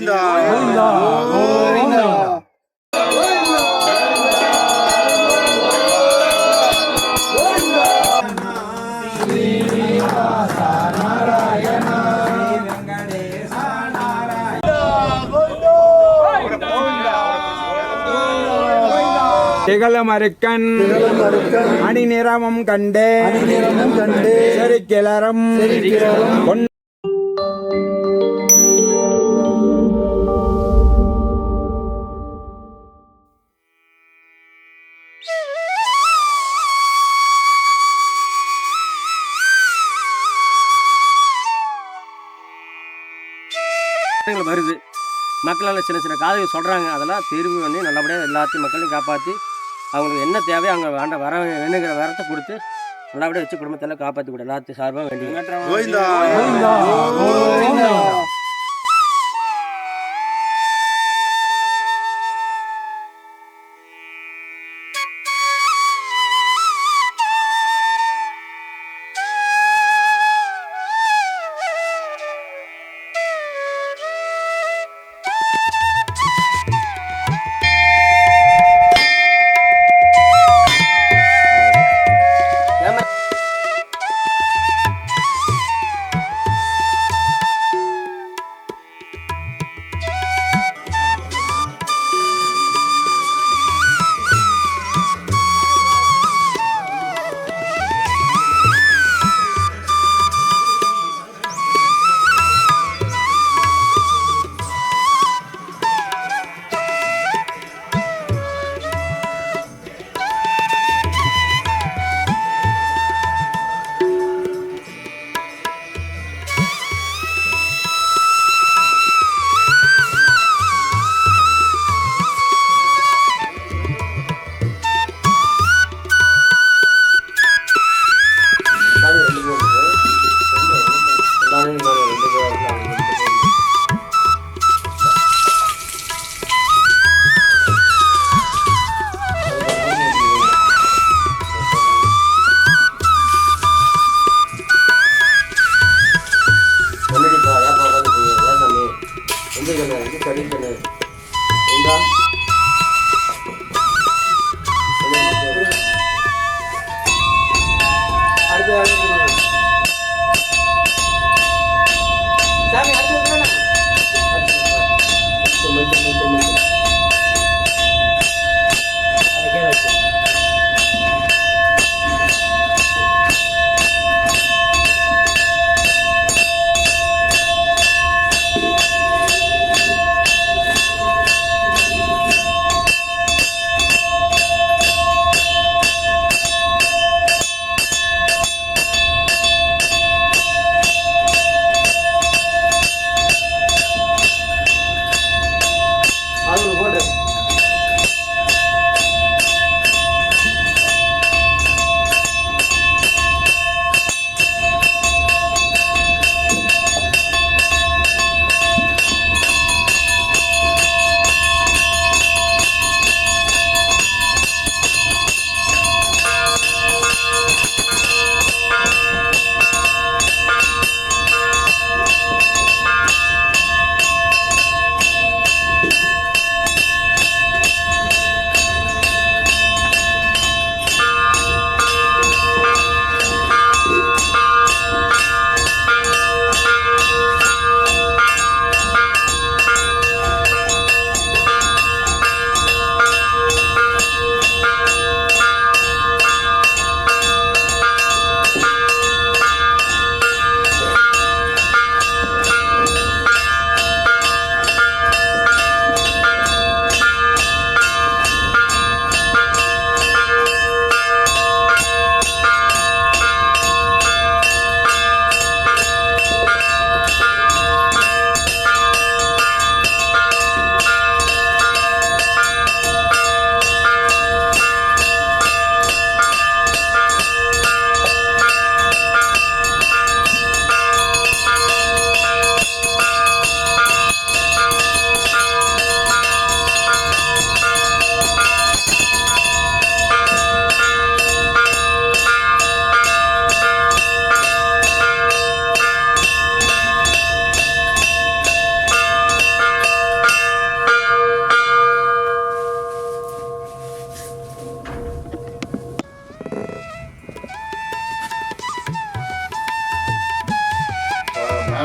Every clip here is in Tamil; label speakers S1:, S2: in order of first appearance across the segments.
S1: கோவிந்தா கோவிந்தா.
S2: திகழமருக்கன் அணி நிறமும் கண்டு செருக்கிளரும்
S3: வருது. மக்களால் சின்ன சின்ன காதைகள் சொல்கிறாங்க, அதெல்லாம் தீர்வு பண்ணி நல்லபடியாக எல்லாத்தையும் மக்களையும் காப்பாற்றி அவங்களுக்கு என்ன தேவையோ அவங்க வர வேணுங்கிற வரத்தை கொடுத்து நல்லபடியாக வச்சு குடும்பத்தெல்லாம் காப்பாற்றி கூட எல்லாத்தையும் சார்பாக வேண்டிய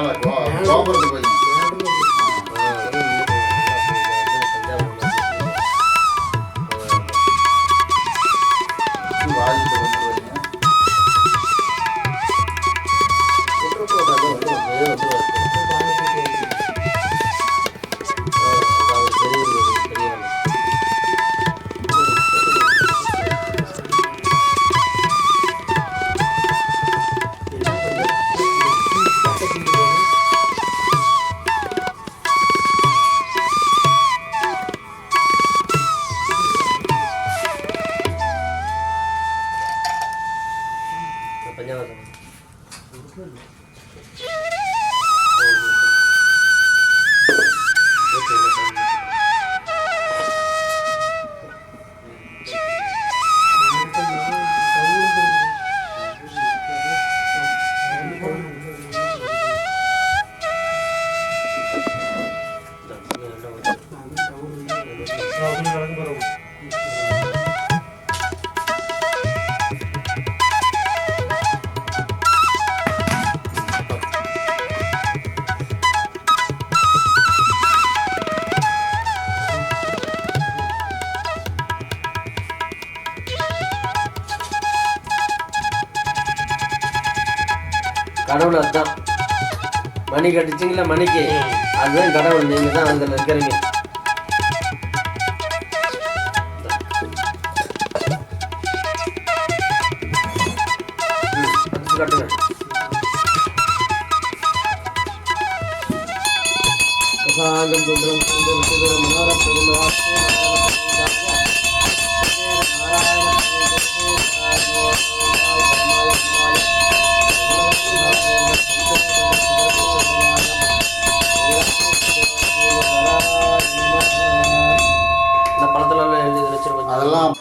S4: கோபுரத்துக்கு போய்
S3: கடவுள் அதுதான். மணி கட்டிச்சிங்களா, மணிக்கு அதுதான் கடவுள். நீங்கள் தான் அதில் இருக்கிறீங்க. கட்டுங்க. இந்த பழத்துல எழுதி வச்சிருக்கோம்.
S4: அதெல்லாம்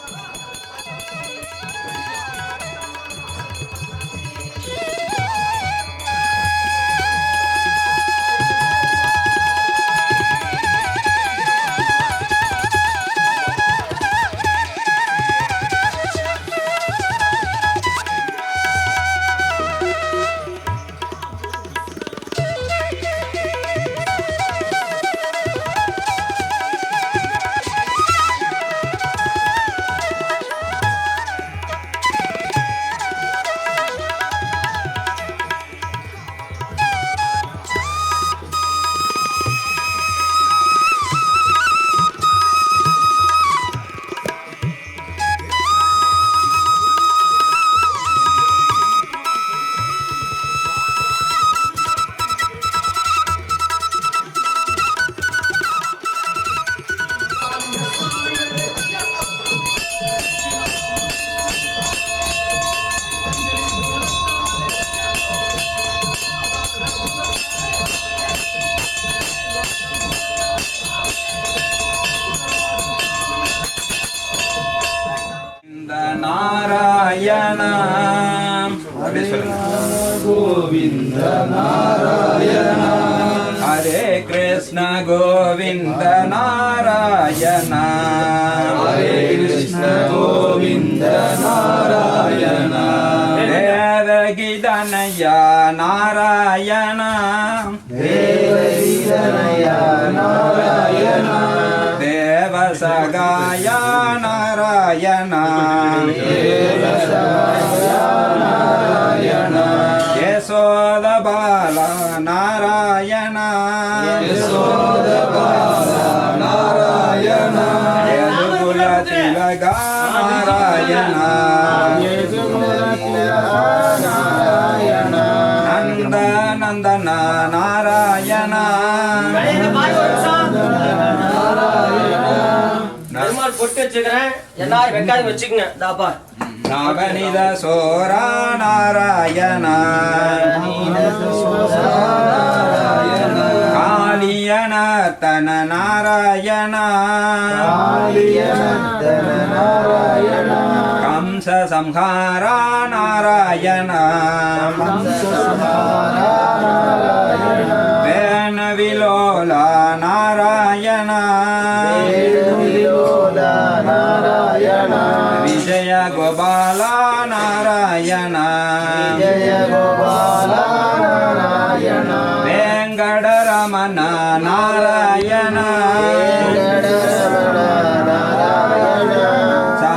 S2: நாராயண கோவிந்த நாராயண ஹரே கிருஷ்ண கோவிந்த நாராயண ஹரே கிருஷ்ண கோவிந்த நாராயண தேவகிதனய நாராயண தேவகிதனய நாராயண தேவசகாய நாராயண யசோத பால நாராயண யதுகுல திலக நாராயண நந்த நந்தன நாராயண
S3: பொட்டு வச்சுக்கிறேன், எல்லாரும் வெக்காது வச்சுக்கங்க. தாப்பா
S2: நவனித சோரா நாராயண காளியனத்தன நாராயண கம்ச சம்ஹாரா நாராயண வேண விலோல நாராயண விஜய கோபால நாராயண ரமண நாராயண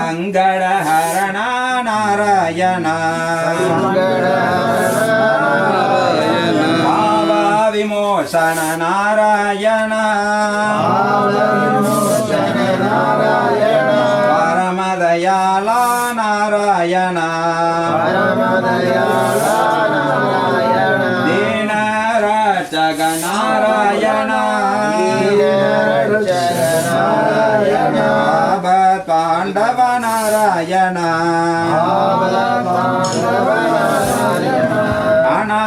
S2: சங்கடஹரண நாராயண பாவ விமோசன நாராயண பரமதயால நாராயண தீனரட்சக நாராயண பாண்டவ நாராயண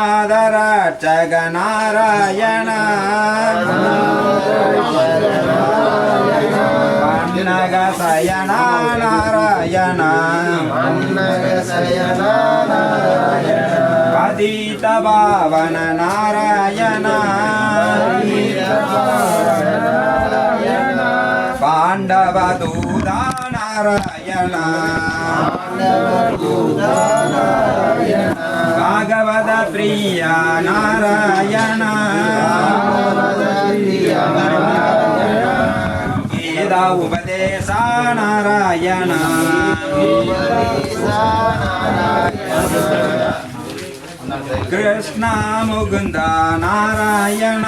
S2: அநாதரட்சக நாராயண பன்னகசயன நாராயண பதித பாவன நாராயண பாண்டவ தூதா நாராயண பாகவத பிரிய நாராயண கீதா உபதேச நாராயண கிருஷ்ண முகுந்த நாராயண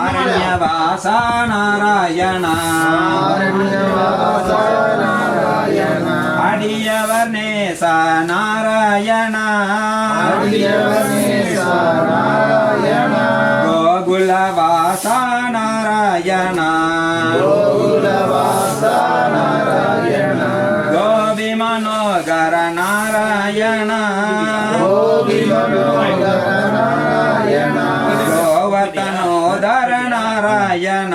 S2: ஆரண்யவாச நாராயண அடியவர் நேச நாராயண கோகுலவாச நாராயண கோபி மனோகர நாராயண கோவர்த்தனோதர நாராயண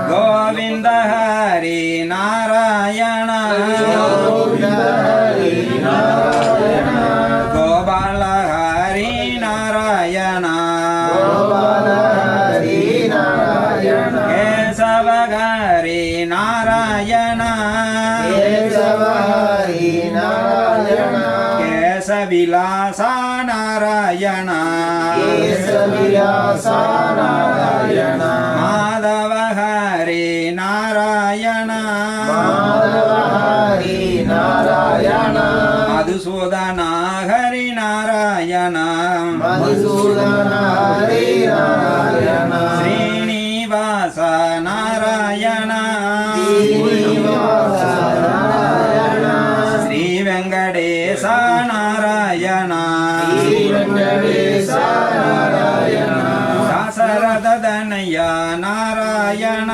S2: கோவிந்த ஹரி நாராயண கோபால ஹரி நாராயண கேசவ ஹரி நாராயண கேசவிலாச நாராயண மாதவ ஹரி நாராயண மதுசூதன ஹரி நாராயண ஸ்ரீனிவாச நாராயண ஸ்ரீ வெங்கடேச நாராயண தசரதனய நாராயண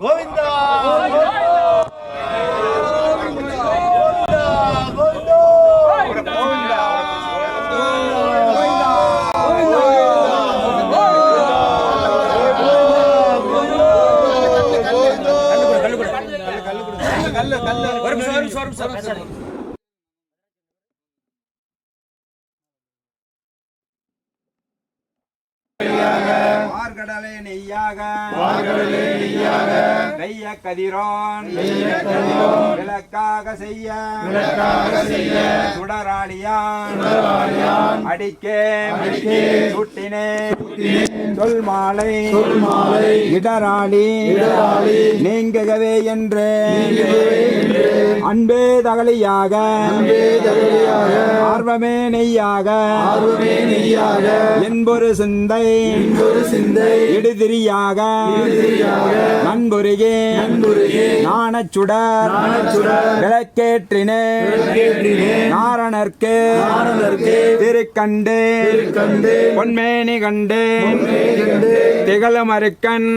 S1: கோவிந்தா
S2: வார்கடலே நெய்யாக வெய்ய கதிரோன் விளக்காக செய்ய சுடராளியான் அடிக்கே சுட்டினே சொல் மாலை இடராளி நீங்கவே என்று அன்பே தகலியாக ஆர்வமே நெய்யாக என்பொரு சிந்தை இடுதிரியாக நண்புருகே நாணச்சுடர் விளக்கேற்றினே நாரணர்க்கு திருக்கண்டு பொன்மேனி கண்டு திகழமருக்கன்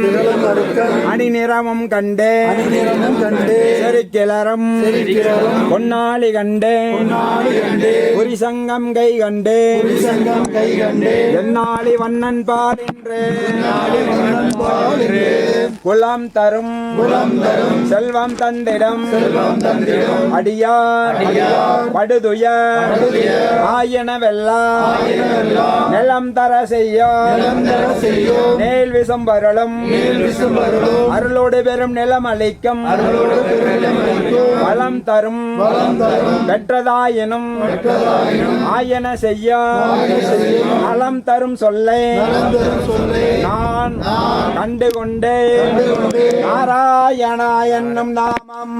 S2: அணிநிறமும் கண்டு செருக்கிளரும் பொன்னாளி கண்டு புரிசங்கம் கை கண்டு என்னாளி வண்ணன் பால் என்று குலம் தரும் செல்வம் தந்திடம் அடியார் படுதுய ஆயனவெல்லாம் நிலம் தர செய்ய நேல் விசம்பரலும் அருளோடு பெரும் நிலம் அளிக்கும் வளம் தரும் பெற்றதாயினும் ஆயன செய்ய நலம் தரும் சொல்லை நான் கண்டுகொண்டே நாராயணா என்னும் நாமம்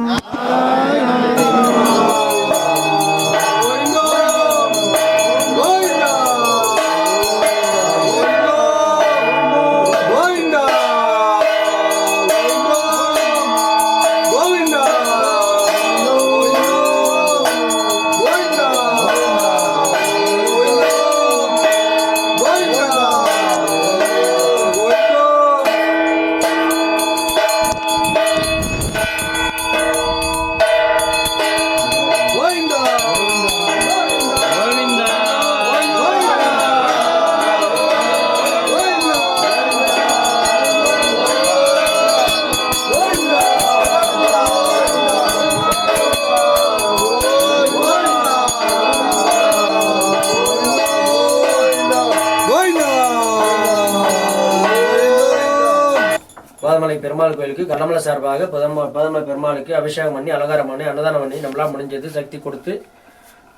S3: பதமலை பெருமாள் கோயிலுக்கு கண்ணமலை சார்பாக பதமலை பெருமாளுக்கு அபிஷேகம் பண்ணி அலங்காரம் பண்ணி அன்னதானம் பண்ணி நம்மளால் முடிஞ்சது சக்தி கொடுத்து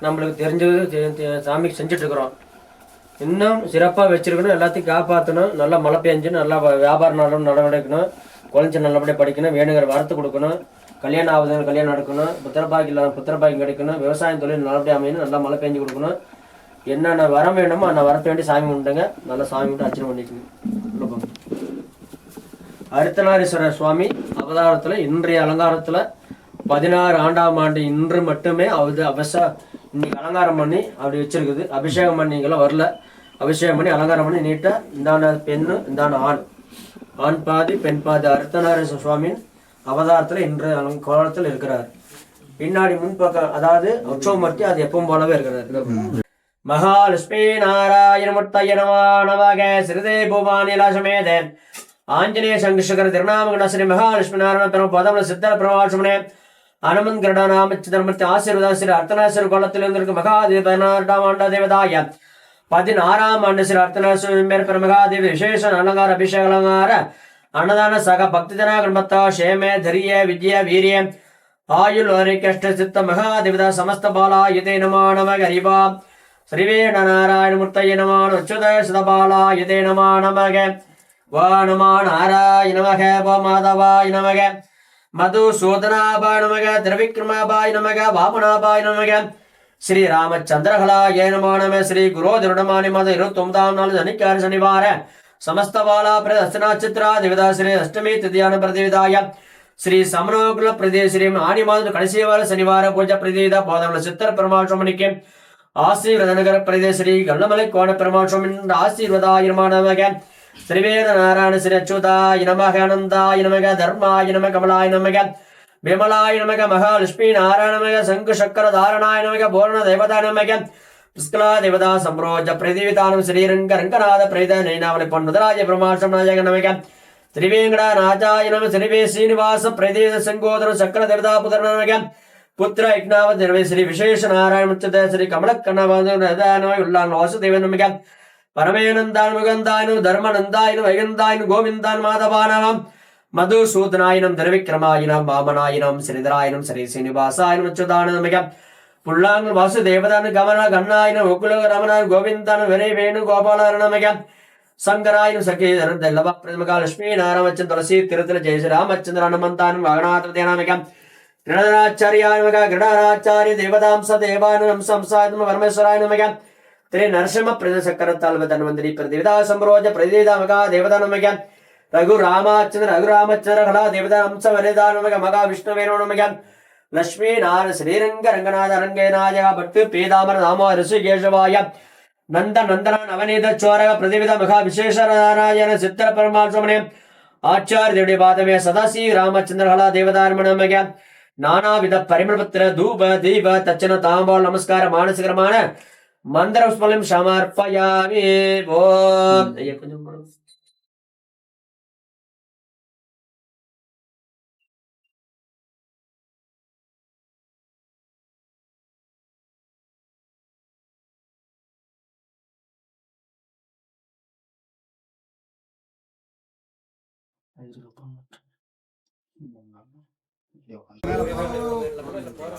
S3: நம்மளுக்கு தெரிஞ்சது சாமிக்கு செஞ்சுட்ருக்குறோம். இன்னும் சிறப்பாக வச்சுருக்கணும், எல்லாத்தையும் காப்பாற்றணும். நல்லா மழை பெஞ்சு நல்லா வியாபாரம் நடக்கணும், குழந்தை நல்லபடியாக படிக்கணும், வேணுங்கிற வரத்து கொடுக்கணும், கல்யாணம் ஆகுது கல்யாணம் நடக்கணும், புத்திரபாக்கி இல்லாத புத்திரபாக்கி கிடைக்கணும், விவசாயம் தொழில் நல்லபடியாக அமையணும், நல்லா மழை பெஞ்சு கொடுக்கணும். என்னென்ன வரம் வேணுமோ அந்த வரத்தை வேண்டி சாமி கும்பிட்டுங்க. நல்லா சாமி கும்பிட்டு அர்ச்சனை பண்ணிக்கணும். அர்த்தநாரீஸ்வரர் சுவாமி அவதாரத்தில் இன்றைய அலங்காரத்தில் 16 ஆண்டாம் ஆண்டு இன்று மட்டுமே இன்னைக்கு அலங்காரம் பண்ணி அப்படி வச்சிருக்குது. அபிஷேகம் பண்ணிங்கெல்லாம் வரல, அபிஷேகம் பண்ணி அலங்காரம் பண்ணி நீட்டாக இந்தாண்ட பெண்ணு இந்தாண்ட ஆண் பாதி பெண் பாதி அர்த்தநாரீஸ்வரர் சுவாமியின் அவதாரத்தில் இன்றைய கோலத்தில் இருக்கிறார். பின்னாடி முன்பக்கம் அதாவது உற்சவமூர்த்தி அது எப்பவும் போலவே இருக்கிறார். மகாலட்சுமி நாராயணமூர்த்தய நமக ஸ்ரீதே பூபானிலாசமேதே ஆஞ்சநேய சங்கர் திருநாமகணஸ்ரீ மகாலட்சுமி நாராயண பெரும் பதமல சித்தர பிரமாசமனே அனுமன் கருடாநாமச்சிதர்மூர்த்தி ஆசீர்வாதம் ஸ்ரீ அர்த்தநாரீஸ்வரர் கோலத்தில் இருந்திருக்கு. மகாதேவி 16ஆம் ஆண்டு தேவதாய 16ஆம் ஆண்டு ஸ்ரீ அர்த்தநாரீஸ்வரர் மகாதேவி விசேஷ அலங்கார அபிஷேக அலங்கார அன்னதான சக பக்தி ஜனா கண்மத்தா ஷேமே தரிய வித்ய வீரிய ஆயுள் ஆரோக்கிய சித்த மகாதேவதா சமஸ்த பாலா யுதே நமோ நமக ஹரிவா ஸ்ரீவேண நாராயணமூர்த்தய நமோ அச்சுதய சிதபாலா யுதே நமோ நமக வா நமோ நாராயண நமக வா மாதவாய நமக மதுசூதனாபாய நமக திரவிக்ரமாபாய நமக வாமனாபாய நமக ஸ்ரீ ராமச்சந்திரகலாய நமோ நம ஸ்ரீ குரு திருடமானி மாத 29ஆம் நாள் சனிக்கார சனிவார சமஸ்த பாலா பிரதர்சனா சித்ரா தேவதா ஸ்ரீ அஷ்டமி திதியான பிரதிவிதாய ஸ்ரீ சமனோகுல பிரதேச ஸ்ரீ ஆணி மாதம் கடைசி வார சனிவார பூஜா பிரதிவிதா போதமல சித்தர பெருமாள் ஆசீர்வத நகர பிரதேச ஸ்ரீ கள்ளமலை கோண பெருமாள் ஆசீர்வதாயிரமானவக ஸ்ரீவேத நாராயண ஸ்ரீ அச்சுதாய நமக அனந்தாய நமக தர்மாய நமக கமலாய நமக விமலாய நமக மகாலட்சுமி நாராயண நமக சங்கு சக்கர தாரணாய நமக பூர்ண தேவதா நமக புஷ்கலா தேவதா சம்ரோஜ பிரதிவிதானம் ஸ்ரீரங்க ரங்கநாத பிரேத நைனாவளி பொன்முதராஜ பிரமாசம் நாயக நமக ஸ்ரீவேங்கடா ராஜாய நம ஸ்ரீவே ஸ்ரீனிவாச பிரதேத சங்கோதர சக்கர தேவதா புதர நமக புத்திர யக்னாவத் நிர்வே ஸ்ரீ விசேஷ நாராயண முச்சத ஸ்ரீ கமலக்கண்ணவாசுதேவ உள்ளான் வாசுதேவ நமக பரமேனந்தாய முகந்தாயனு தர்மநந்தாயனு வைகந்தாயனு கோவிந்தான் மாதவானவம் மதுசூதனாயினம் திரவிக்ரமாயினம் வாமனாயினம் ஸ்ரீதராயனம் ஸ்ரீ ஸ்ரீனிவாசாயனம் அச்சுதான நமக புல்லாங்க வாசுதேவதான கமன கண்ணாயினம் ஒக்குல ரமண கோவிந்தான விரை வேணு கோபால நமக சங்கராயனம் சகேதரன் தெல்லவ பிரதமகா லட்சுமி நாராயணச்சந்திர துளசி திருத்தல ஜெயஸ்ரீ ராமச்சந்திர அனுமந்தானம் வாகனாத்மதேனாமிக கிருணராச்சாரியாய நமக கிருணராச்சாரிய தேவதாம்ச தேவானம் சம்சாத்ம பரமேஸ்வராய நமக திரு நரசிம்ம பிரத சக்கரத்தால் தன்வந்திரி பிரதிவிதா சம்பரோஜ பிரதிவிதா மகா தேவதா நமக ரகுராமச்சந்திர கலா தேவதா அம்ச வரிதா நமக மகா விஷ்ணுவேனோ நமக லட்சுமி நார ஸ்ரீரங்க ரங்கநாத ரங்கேநாய பட்டு பீதாமர நாமோ ரிஷிகேஷவாய நந்த நந்தன நவநீத சோரக பிரதிவித மகா விசேஷ நாராயண சித்திர பரமாத்மனே ஆச்சாரிய பாதமே சதாசி ராமச்சந்திர கலா தேவதாரம நமக நானாவித பரிமளபத்திர தூப தீப தச்சன தாம்பாள் நமஸ்கார மானசிகரமான மந்திர ஸ்மலம் சமர்ப்பயாமி. ஓம்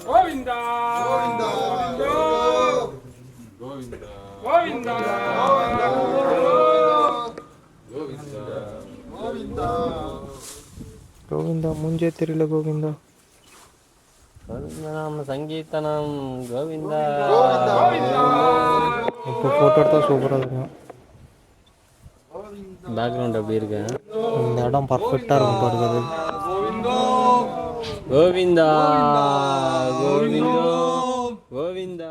S1: கோவிந்தா கோவிந்தா கோவிந்தா
S4: கோவிந்தா மூஞ்சே தெரியல கோவிந்தா.
S3: நாம சங்கீதனம் கோவிந்தா.
S4: இப்போ ஃபோட்டோ எடுத்தால் சூப்பராக இருக்கும்.
S3: பேக்ரவுண்ட் அப்படி இருக்கு.
S4: இந்த இடம் பர்ஃபெக்டாக இருக்கும் பாருங்க.
S3: கோவிந்தா கோவிந்தா கோவிந்தா.